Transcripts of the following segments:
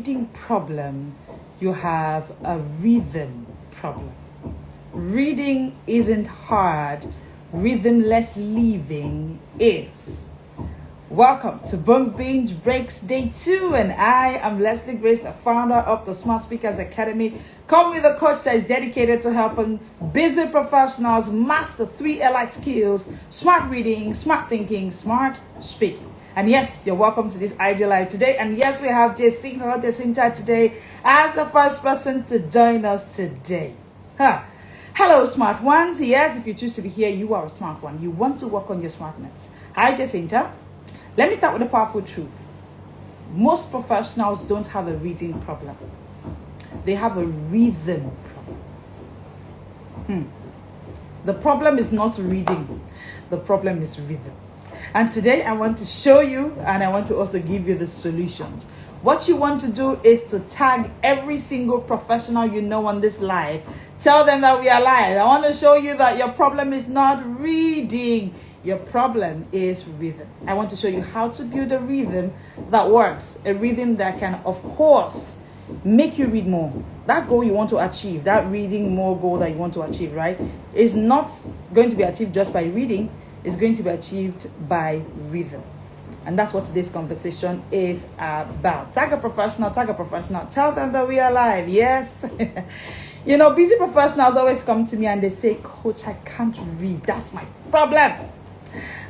reading problem, you have a rhythm problem. Reading isn't hard, rhythmless living is. Welcome to Binge Breaks Day 2, and I am Leslie Grace, the founder of the Smart Speakers Academy. Call me the coach that is dedicated to helping busy professionals master 3 elite skills: smart reading, smart thinking, smart speaking. And yes, you're welcome to this ideal life today. And yes, we have Jacinta today as the first person to join us today. Hello, smart ones. Yes, if you choose to be here, you are a smart one. You want to work on your smartness. Hi, Jacinta. Let me start with a powerful truth. Most professionals don't have a reading problem. They have a rhythm problem. The problem is not reading. The problem is rhythm. And today I want to show you, and I want to also give you the solutions. What you want to do is to tag every single professional you know on this live. Tell them that we are live. I want to show you that your problem is not reading. Your problem is rhythm. I want to show you how to build a rhythm that works. A rhythm that can, of course, make you read more. That goal you want to achieve, that reading more goal that you want to achieve, right, is not going to be achieved just by reading. It's going to be achieved by rhythm. And that's what today's conversation is about. Tag a professional, tell them that we are live. Yes. You know, busy professionals always come to me and they say, Coach, I can't read. That's my problem.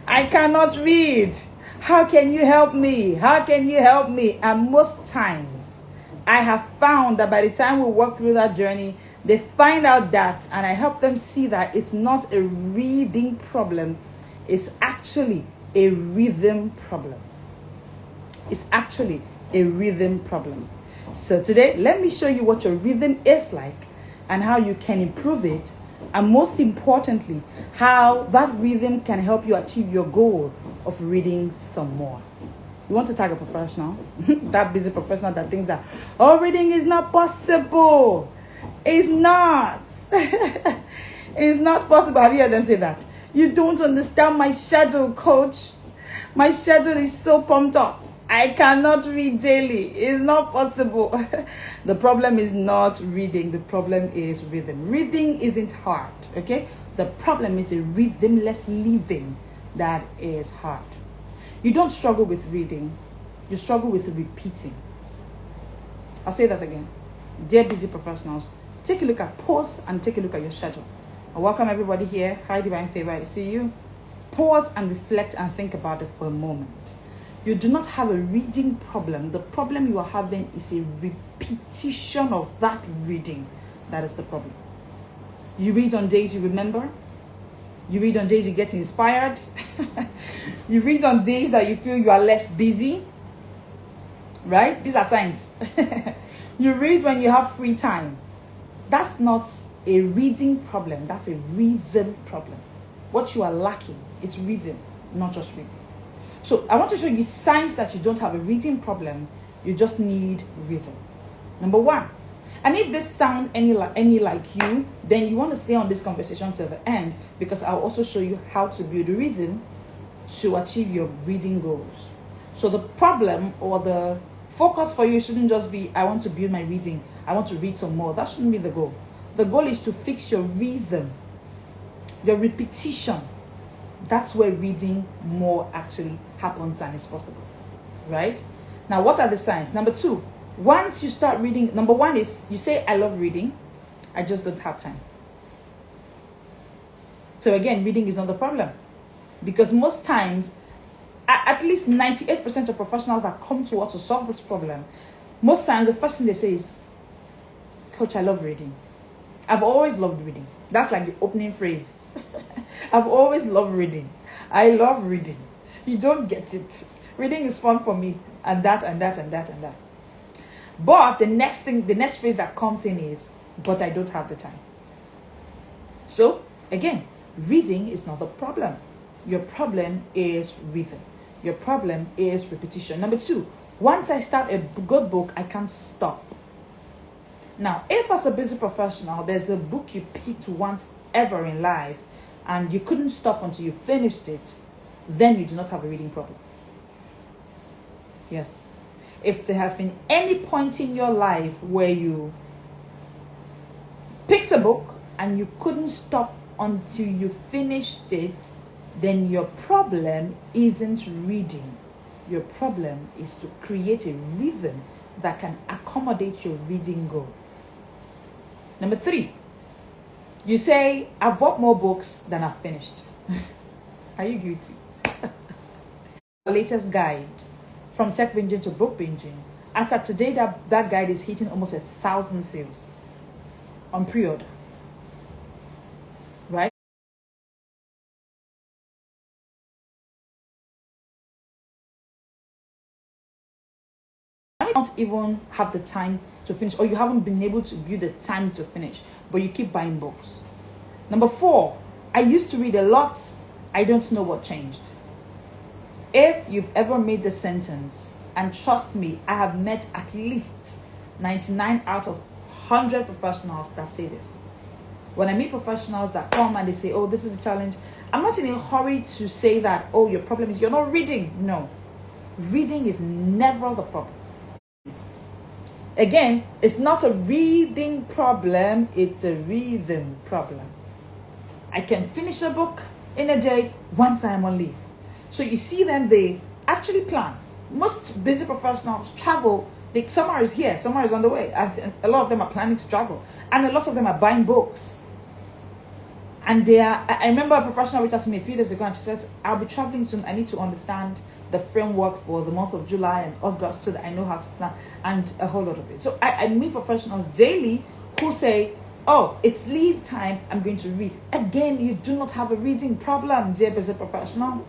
I cannot read. How can you help me? How can you help me? And most times, I have found that by the time we walk through that journey, they find out that, and I help them see that it's not a reading problem. It's actually a rhythm problem. It's actually a rhythm problem. So today, let me show you what your rhythm is like and how you can improve it. And most importantly, how that rhythm can help you achieve your goal of reading some more. You want to tag a professional, that busy professional that thinks that, oh, reading is not possible. It's not. It's not possible. Have you heard them say that? You don't understand my schedule, coach. My schedule is so pumped up. I cannot read daily. It's not possible. The problem is not reading. The problem is rhythm. Reading isn't hard, okay? The problem is a rhythmless living that is hard. You don't struggle with reading. You struggle with repeating. I'll say that again. Dear busy professionals, take a look at pause and take a look at your schedule. I welcome everybody here. Hi, Divine Favor. I see you. Pause and reflect and think about it for a moment. You do not have a reading problem. The problem you are having is a repetition of that reading. That is the problem. You read on days you remember. You read on days you get inspired. You read on days that you feel you are less busy. Right? These are signs. You read when you have free time. That's not a reading problem. That's a rhythm problem. What you are lacking is rhythm, not just reading. So I want to show you signs that you don't have a reading problem. You just need rhythm. Number 1. And if this sounds any like you, then you want to stay on this conversation till the end, because I'll also show you how to build a rhythm to achieve your reading goals. So the problem or the focus for you shouldn't just be, I want to build my reading. I want to read some more. That shouldn't be the goal. The goal is to fix your rhythm, your repetition. That's where reading more actually happens and is possible, right? Now, what are the signs? Number 2, once you start reading, number 1 is you say, I love reading. I just don't have time. So again, reading is not the problem, because most times, at least 98% of professionals that come to us to solve this problem, most times the first thing they say is, Coach, I love reading. I've always loved reading. That's like the opening phrase. I've always loved reading. I love reading. You don't get it. Reading is fun for me. And that, and that, and that, and that. But the next phrase that comes in is, but I don't have the time. So, again, reading is not the problem. Your problem is rhythm. Your problem is repetition. Number 2, once I start a good book, I can't stop. Now, if as a busy professional, there's a book you picked once ever in life and you couldn't stop until you finished it, then you do not have a reading problem. Yes. If there has been any point in your life where you picked a book and you couldn't stop until you finished it, then your problem isn't reading. Your problem is to create a rhythm that can accommodate your reading goal. Number 3, you say, I've bought more books than I've finished. Are you guilty? The latest guide from tech binging to book binging. As of today, that guide is hitting almost 1,000 sales on pre-order. Right? You don't even have the time to finish, or you haven't been able to build the time to finish, but you keep buying books. Number 4, I used to read a lot. I don't know what changed. If you've ever made the sentence, and trust me, I have met at least 99 out of 100 professionals that say this. When I meet professionals that come and they say, oh, this is a challenge, I'm not in a hurry to say that, oh, your problem is you're not reading. No. Reading is never the problem. Again, it's not a reading problem, it's a rhythm problem. I can finish a book in a day once I am on leave. So you see them, they actually plan. Most busy professionals travel. Summer is here, summer is on the way. A lot of them are planning to travel. And a lot of them are buying books. And I remember a professional reached out to me a few days ago and she says, I'll be traveling soon. I need to understand the framework for the month of July and August so that I know how to plan, and a whole lot of it. So I meet professionals daily who say, oh, it's leave time, I'm going to read. Again, you do not have a reading problem, dear busy professional.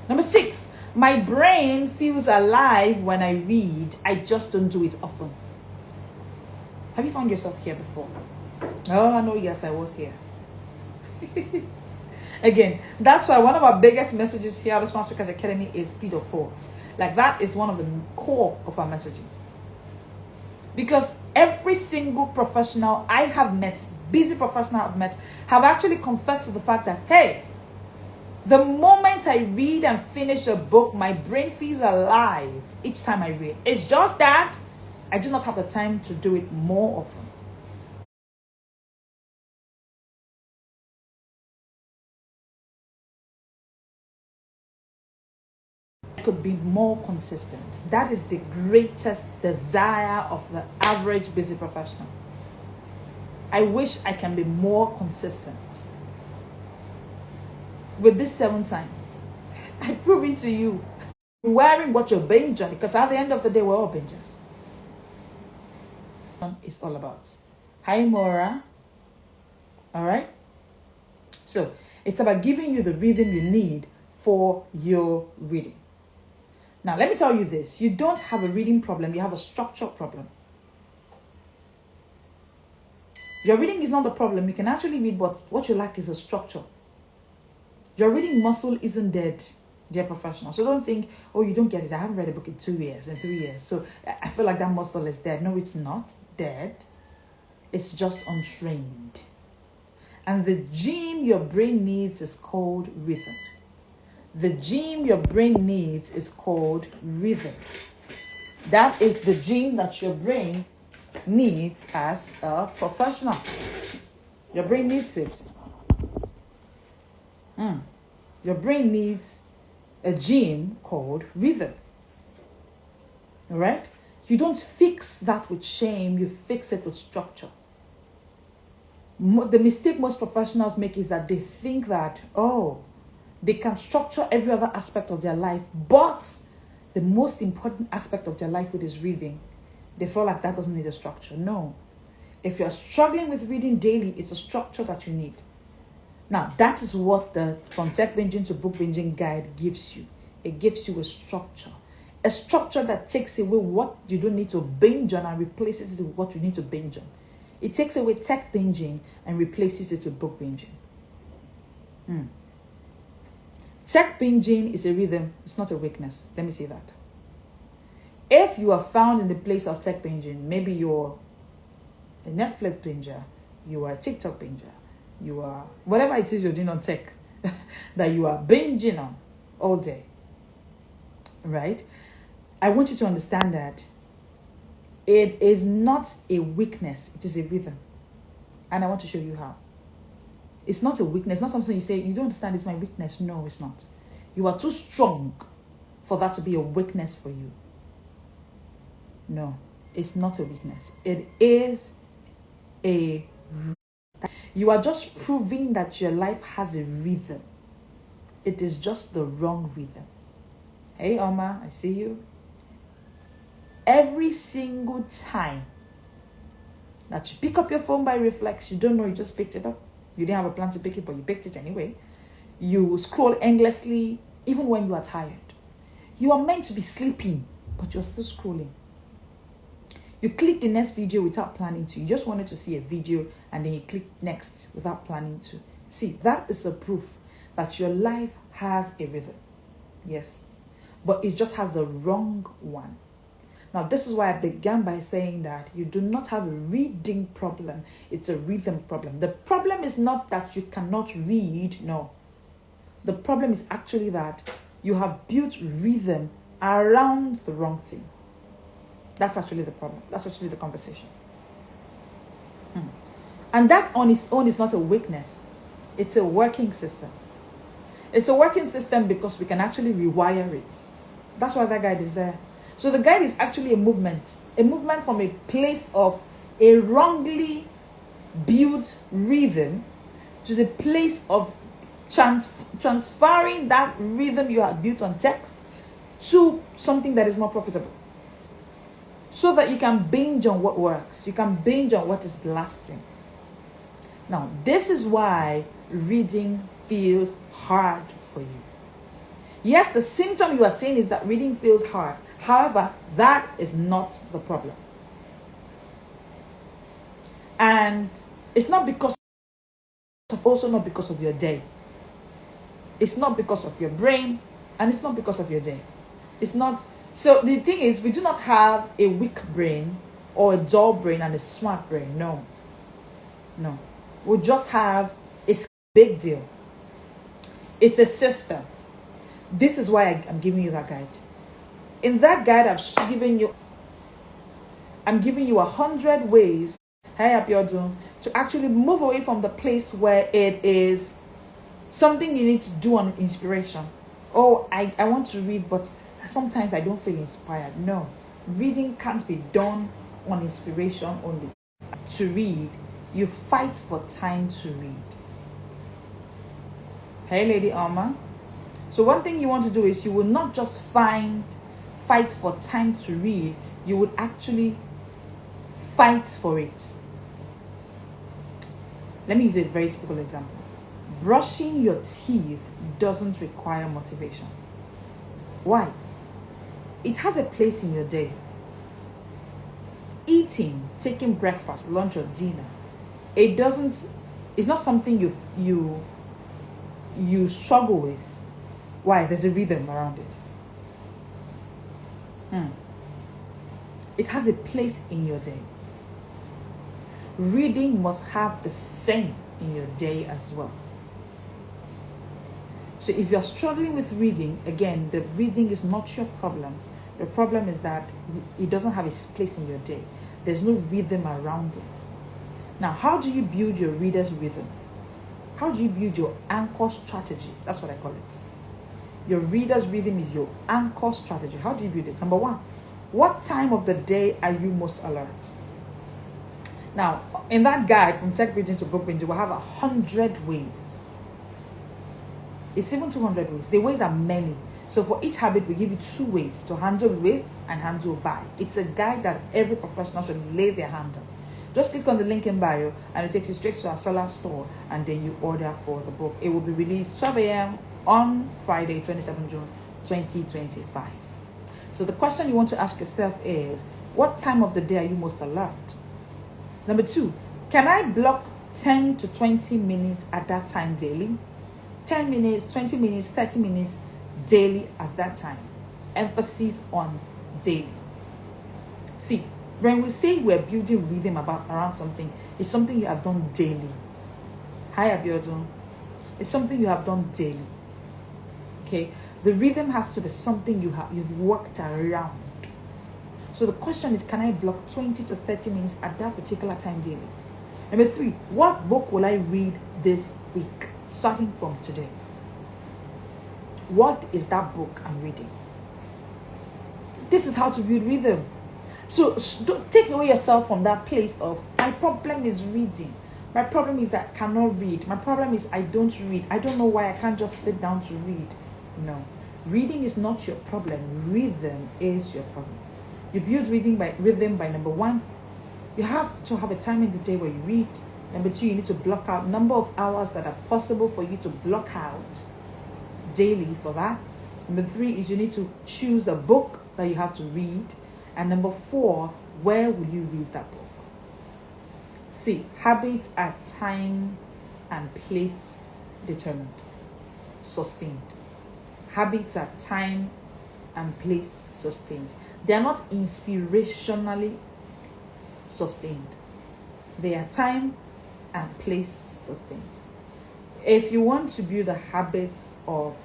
Number 6, my brain feels alive when I read. I just don't do it often. Have you found yourself here before? Oh, no, yes, I was here. Again, that's why one of our biggest messages here at the Smart Speakers Academy is speed of thoughts. Like, that is one of the core of our messaging. Because every single professional I have met, busy professional I've met, have actually confessed to the fact that, hey, the moment I read and finish a book, my brain feels alive each time I read. It's just that I do not have the time to do it more often. I could be more consistent. That is the greatest desire of the average busy professional. I wish I can be more consistent. With these 7 signs, I prove it to you. Wearing what you're binging, because at the end of the day, we're all bingers. It's all about. Hi, Maura. All right? So, it's about giving you the rhythm you need for your reading. Now, let me tell you this. You don't have a reading problem. You have a structure problem. Your reading is not the problem. You can actually read, but what you lack is a structure. Your reading muscle isn't dead, dear professional. So don't think, oh, you don't get it. I haven't read a book in 2 years, in 3 years. So I feel like that muscle is dead. No, it's not dead. It's just untrained. And the gym your brain needs is called rhythm. The gym your brain needs is called rhythm. That is the gym that your brain needs as a professional. Your brain needs it. Your brain needs a gym called rhythm. All right? You don't fix that with shame. You fix it with structure. The mistake most professionals make is that they think that, oh, they can structure every other aspect of their life, but the most important aspect of their life, which is reading, they feel like that doesn't need a structure. No. If you're struggling with reading daily, it's a structure that you need. Now, that is what the From Tech Binging to Book Binging guide gives you. It gives you a structure. A structure that takes away what you don't need to binge on and replaces it with what you need to binge on. It takes away tech binging and replaces it with book binging. Tech binging is a rhythm. It's not a weakness. Let me say that. If you are found in the place of tech binging, maybe you're a Netflix binger, you are a TikTok binger, you are whatever it is you're doing on tech that you are binging on all day, right? I want you to understand that it is not a weakness, it is a rhythm. And I want to show you how. It's not a weakness, it's not something you say, you don't understand, it's my weakness. No, it's not. You are too strong for that to be a weakness for you. No, it's not a weakness. It is a... You are just proving that your life has a rhythm. It is just the wrong rhythm. Hey, Oma, I see you. Every single time that you pick up your phone by reflex, you don't know, you just picked it up. You didn't have a plan to pick it, but you picked it anyway. You scroll endlessly, even when you are tired. You are meant to be sleeping, but you're still scrolling. You click the next video without planning to. You just wanted to see a video and then you click next without planning to. See, that is a proof that your life has a rhythm. Yes. But it just has the wrong one. Now, this is why I began by saying that you do not have a reading problem. It's a rhythm problem. The problem is not that you cannot read. No. The problem is actually that you have built rhythm around the wrong thing. That's actually the problem. That's actually the conversation. And that on its own is not a weakness. It's a working system. It's a working system because we can actually rewire it. That's why that guide is there. So the guide is actually a movement from a place of a wrongly built rhythm to the place of transferring that rhythm you have built on tech to something that is more profitable. So that you can binge on what works. You can binge on what is lasting. Now, this is why reading feels hard for you. Yes, the symptom you are saying is that reading feels hard. However, that is not the problem. And it's not because also not because of your day. It's not because of your brain, and it's not because of your day. It's not. So the thing is, we do not have a weak brain or a dull brain and a smart brain. No. We just have a big deal. It's a system. This is why I'm giving you that guide. In that guide, I'm giving you 100 ways, to actually move away from the place where it is something you need to do on inspiration. Oh, I want to read, but sometimes I don't feel inspired. No, reading can't be done on inspiration only. To read, you fight for time to read. Hey, Lady Alma. So one thing you want to do is you will not just fight for time to read. You would actually fight for it. Let me use a very typical example. Brushing your teeth doesn't require motivation. Why? It has a place in your day. Eating, taking breakfast, lunch or dinner, it's not something you struggle with. Why? There's a rhythm around it. It has a place in your day. Reading must have the same in your day as well. So if you're struggling with reading, again, the reading is not your problem. The problem is that it doesn't have its place in your day. There's no rhythm around it. Now, how do you build your reader's rhythm? How do you build your anchor strategy? That's what I call it. Your reader's rhythm is your anchor strategy. How do you build it? Number one, what time of the day are you most alert? Now, in that guide, from tech reading to book binge, we'll have 100 ways. It's even 200 ways. The ways are many. So for each habit, we give you 2 ways to handle with and handle by. It's a guide that every professional should lay their hand on. Just click on the link in bio and it takes you straight to our Solar store, and then you order for the book. It will be released 12 a.m. on Friday, 27 June 2025. So the question you want to ask yourself is, what time of the day are you most alert? Number 2, can I block 10 to 20 minutes at that time daily? 10 minutes, 20 minutes, 30 minutes daily at that time. Emphasis on daily. See, when we say we're building rhythm around something, it's something you have done daily. Hi, Abiodun. It's something you have done daily. Okay? The rhythm has to be something you've worked around. So the question is, can I block 20 to 30 minutes at that particular time daily? Number 3, what book will I read this week, starting from today? What is that book I'm reading? This is how to build rhythm. So don't take away yourself from that place of, my problem is reading. My problem is that I cannot read. My problem is I don't read. I don't know why I can't just sit down to read. No. Reading is not your problem. Rhythm is your problem. You build rhythm by number 1, you have to have a time in the day where you read. Number 2, you need to block out number of hours that are possible for you to block out daily for that. Number 3 is you need to choose a book that you have to read. And number 4, where will you read that book? See, habits are time and place determined, sustained. Habits are time and place sustained. They are not inspirationally sustained. They are time and place sustained. If you want to build a habit of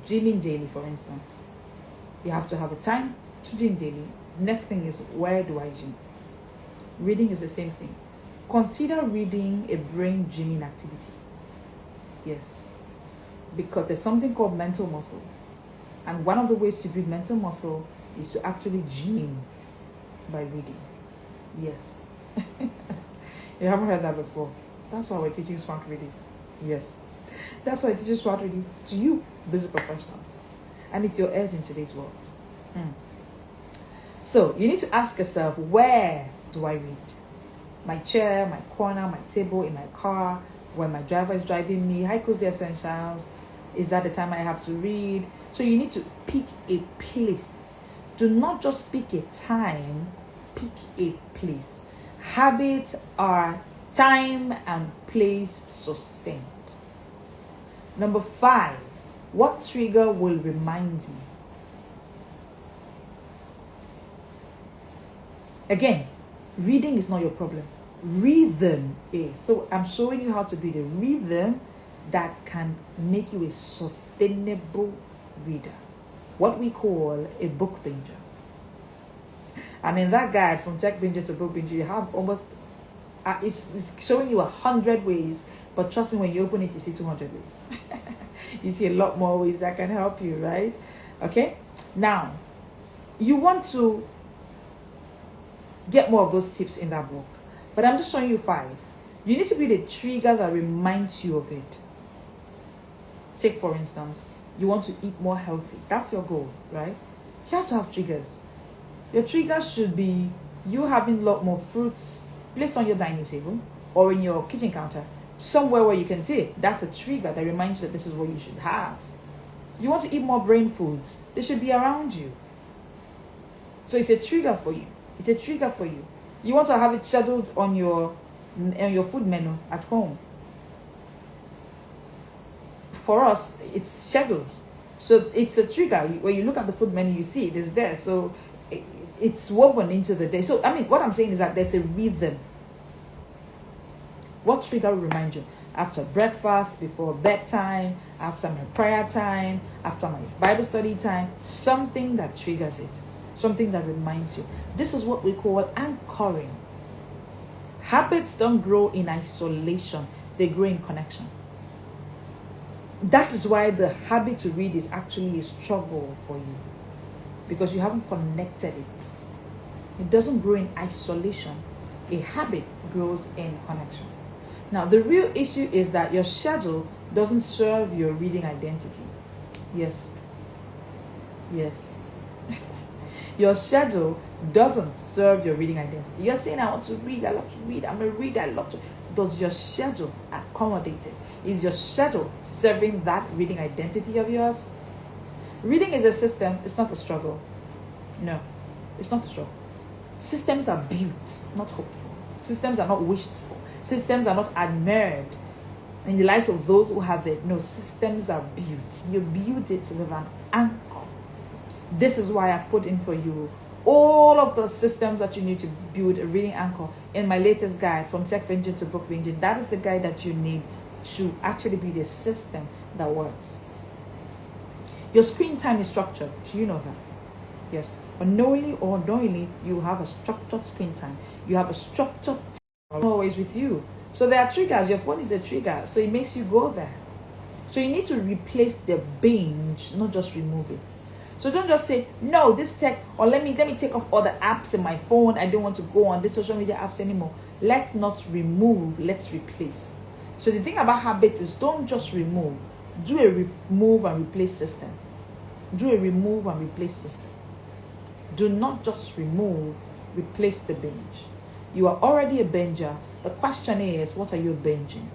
gymming daily, for instance, you have to have a time to gym daily. Next thing is, where do I gym? Reading is the same thing. Consider reading a brain gymming activity. Yes. Because there's something called mental muscle. And one of the ways to build mental muscle is to actually gym by reading. Yes. You haven't heard that before. That's why we're teaching smart reading. Yes. That's why I teach smart reading to you, busy professionals. And it's your edge in today's world. So you need to ask yourself, where do I read? My chair, my corner, my table, in my car, when my driver is driving me. Hi, Cozy Essentials. Is that the time I have to read? So you need to pick a place. Do not just pick a time, pick a place. Habits are time and place sustained. Number 5, what trigger will remind me? Again, reading is not your problem. Rhythm is. So I'm showing you how to build a rhythm that can make you a sustainable reader. What we call a book binger. And in that guide, from tech binger to book binger, you have almost, it's showing you 100 ways, but trust me, when you open it, you see 200 ways. You see a lot more ways that can help you, right? Okay? Now, you want to get more of those tips in that book, but I'm just showing you 5. You need to build a trigger that reminds you of it. Take, for instance, you want to eat more healthy. That's your goal, right? You have to have triggers. Your trigger should be you having a lot more fruits placed on your dining table or in your kitchen counter, somewhere where you can see it. That's a trigger that reminds you that this is what you should have. You want to eat more brain foods. They should be around you. So it's a trigger for you. It's a trigger for you. You want to have it scheduled on your food menu at home. For us, it's scheduled. So it's a trigger. When you look at the food menu, you see it is there. So it's woven into the day. So, I mean, what I'm saying is that there's a rhythm. What trigger will remind you? After breakfast, before bedtime, after my prayer time, after my Bible study time, something that triggers it. Something that reminds you. This is what we call anchoring. Habits don't grow in isolation. They grow in connection. That is why the habit to read is actually a struggle for you. Because you haven't connected it. It doesn't grow in isolation. A habit grows in connection. Now, the real issue is that your schedule doesn't serve your reading identity. Yes. Yes. Your schedule doesn't serve your reading identity. You're saying, I want to read, I love to read, I'm a reader, I love to. Does your schedule accommodate it? Is your schedule serving that reading identity of yours? Reading is a system, it's not a struggle. No, it's not a struggle. Systems are built, not hoped for. Systems are not wished for. Systems are not admired in the lives of those who have it. No, systems are built. You build it with an anchor. This is why I put in for you all of the systems that you need to build a reading anchor in my latest guide, From Tech Binge to Book Binge. That is the guide that you need to actually build a system that works. Your screen time is structured. Do you know that? Yes. Unknowingly or knowingly, you have a structured screen time. You have a structured time always with you. So there are triggers. Your phone is a trigger, so it makes you go there. So you need to replace the binge, not just remove it. So don't just say, no, this tech, or let me take off all the apps in my phone. I don't want to go on this social media apps anymore. Let's not remove, let's replace. So the thing about habits is don't just remove. Do a remove and replace system. Do a remove and replace system. Do not just remove, replace the binge. You are already a binger. The question is, what are you binging?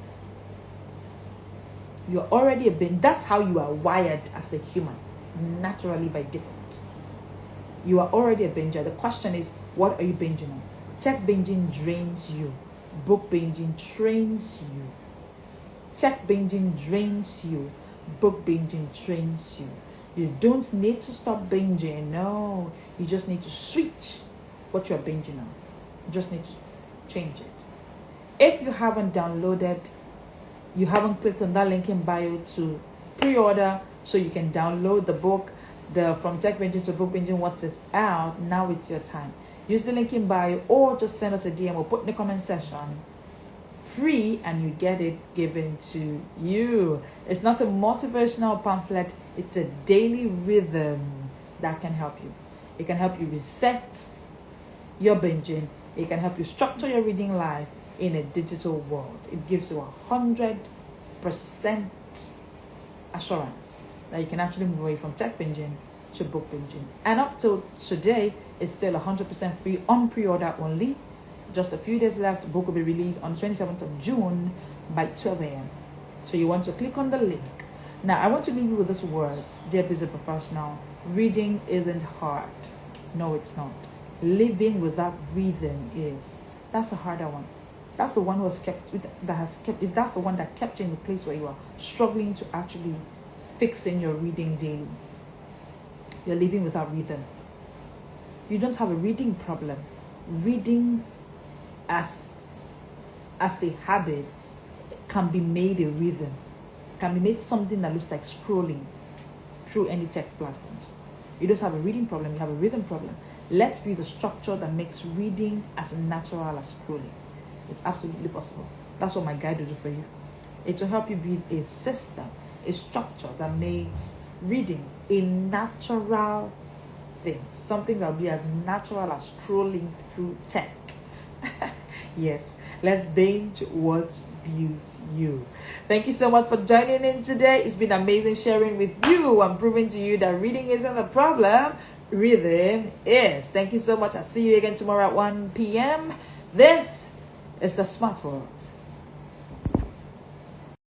You're already a binge. That's how you are wired as a human, naturally by default. You are already a binger. The question is, what are you binging on? Tech binging drains you. Book binging trains you. Tech binging drains you. Book binging trains you. You don't need to stop binging. No, you just need to switch what you're binging on. You just need to change it. If you haven't downloaded, you haven't clicked on that link in bio to pre-order so you can download the book, the From Tech Binging to Book Binging, what is out, now it's your time. Use the link in bio or just send us a DM or put in the comment section. Free, and you get it given to you. It's not a motivational pamphlet, it's a daily rhythm that can help you. It can help you reset your binging. It can help you structure your reading life in a digital world. It gives you 100% assurance that you can actually move away from tech binging to book binging. And up till today, it's still 100% free on pre-order only. Just a few days left. Book will be released on the 27th of June by 12 a.m. So you want to click on the link. Now, I want to leave you with these words. Dear busy professional, reading isn't hard. No, it's not. Living without rhythm is. That's the harder one. That's the one who has kept, that's the one that kept you in the place where you are struggling to actually fixing your reading daily. You're living without rhythm. You don't have a reading problem. Reading as a habit can be made a rhythm, can be made something that looks like scrolling through any tech platforms. You don't have a reading problem, you have a rhythm problem. Let's be the structure that makes reading as natural as scrolling. It's absolutely possible. That's what my guide will do for you. It will help you build a system, a structure that makes reading a natural thing, something that will be as natural as scrolling through tech. Yes, let's binge what builds you. Thank you so much for joining in today. It's been amazing sharing with you. I'm proving to you that reading isn't the problem, rhythm is. Thank you so much. I'll see you again tomorrow at 1 p.m. This is the Smart World.